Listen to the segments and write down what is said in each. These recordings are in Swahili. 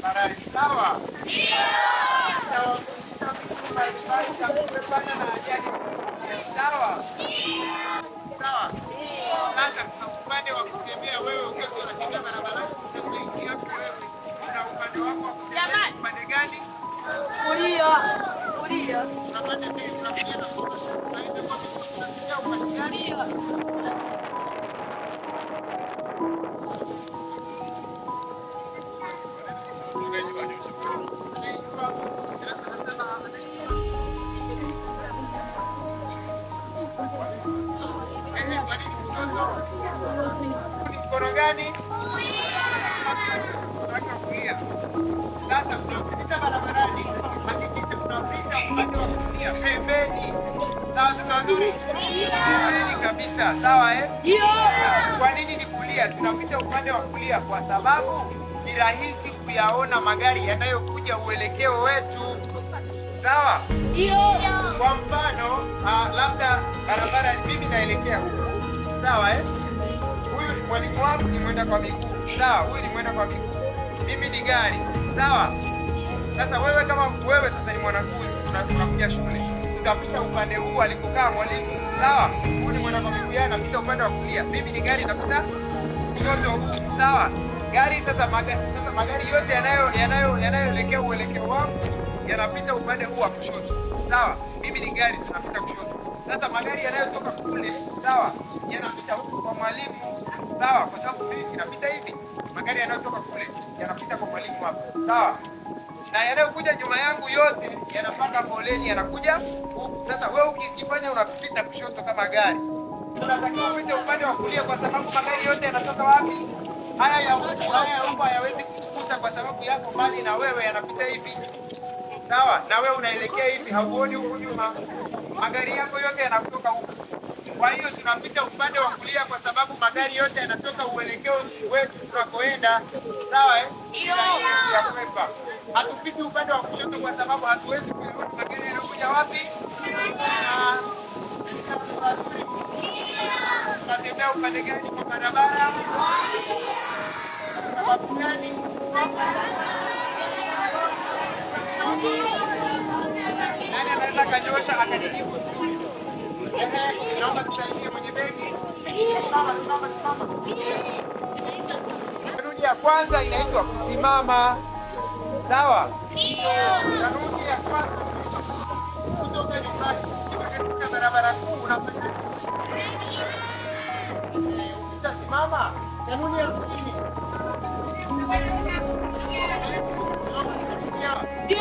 barabarani. Sawa? Sawa. Na ajali. Sawa? Sawa. Sasa kuna upande wa kutembea wewe ukiwa unatembea barabarani, utakuingia wewe. Na upande wako wa kutembea upande gani? Kulia. Kulia. Unapata pili tunakuja na unaenda kwa kutembea upande gani? Mkono gani? Kulia. Sasa unapita barabarani, hakikisha unapita upande wa kulia pembeni. Sawa, sawa nzuri? Pembeni kabisa, sawa Ndio. Kwa nini ni kulia? Tunapita upande wa kulia kwa sababu ni rahisi kuyaona magari yanayokuja uelekeo wetu. Sawa? Ndio. Kwa mfano, labda barabara mimi naelekea huku. Sawa Huyu ni mwalimu wangu, ni mwenda kwa miguu. Sawa, huyu ni mwenda kwa miguu. Mimi ni gari. Sawa? Sasa wewe kama wewe sasa ni mwanafunzi, unakuja shule. Utapita upande huu alikokaa mwalimu. Sawa? Huyu ni mwenda kwa miguu, yeye anapita upande wa kulia. Mimi ni gari napita kushoto huku. Sawa? Gari sasa magari yote yanayoelekea uelekeo wangu yanapita upande huu wa kushoto. Sawa? Mimi ni gari tunapita kushoto. Sasa magari yanayotoka kule, sawa, yanapita huku kwa mwalimu. Sawa? Kwa sababu mimi sinapita hivi. Magari yanayotoka kule yanapita kwa mwalimu hapa. Sawa? Na yanayokuja nyuma yangu yote yanapanga foleni yanakuja huku. Sasa wewe ukijifanya unapita kushoto kama gari, unatakiwa upite upande wa kulia kwa sababu magari yote yanatoka wapi? Haya ya huko hayawezi kukugusa kwa sababu yako mbali na wewe, yanapita hivi. Sawa? Na wewe unaelekea hivi, hauoni huko nyuma. Magari yako yote yanatoka huko. Kwa hiyo tunapita upande wa kulia kwa sababu magari yote yanatoka uelekeo wetu tunakoenda. Sawa Ndio. Ya kwepa. Hatupiti upande wa kushoto kwa sababu hatuwezi kuyaona magari yanakuja wapi. Tunatembea upande gani kwa barabara? Sababu gani? Nani anaweza kanyosha akanijibu vizuri? Naomba tusaidie mwenye begi. Simama. Kanuni ya kwanza inaitwa kusimama. Sawa? Kanuni ya kwanza kutoka nyumbani katika barabara kuu unafanya utasimama. Kanuni ya pili ndio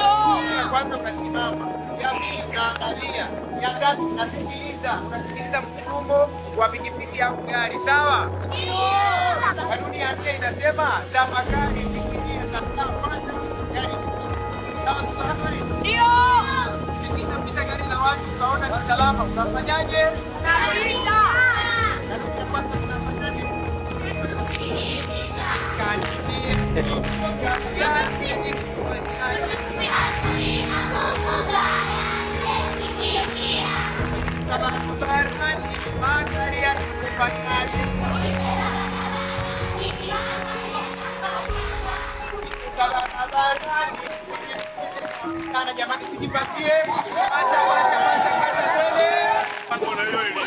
ya kwanza unasimama, ya pili unaangalia, ya tatu unasikiliza mfumo wa pikipiki au gari. Sawa? Ndio. Kanuni ya nne inasema tafakari, fikiria sana kwanza gari. Sawa tafakari? Ndio. Ukipita gari la watu ukaona ni salama, unafanyaje? Unapisha. Kanuni ya kwanza unafanyaje? Jamani, tujipatie. Acha twende.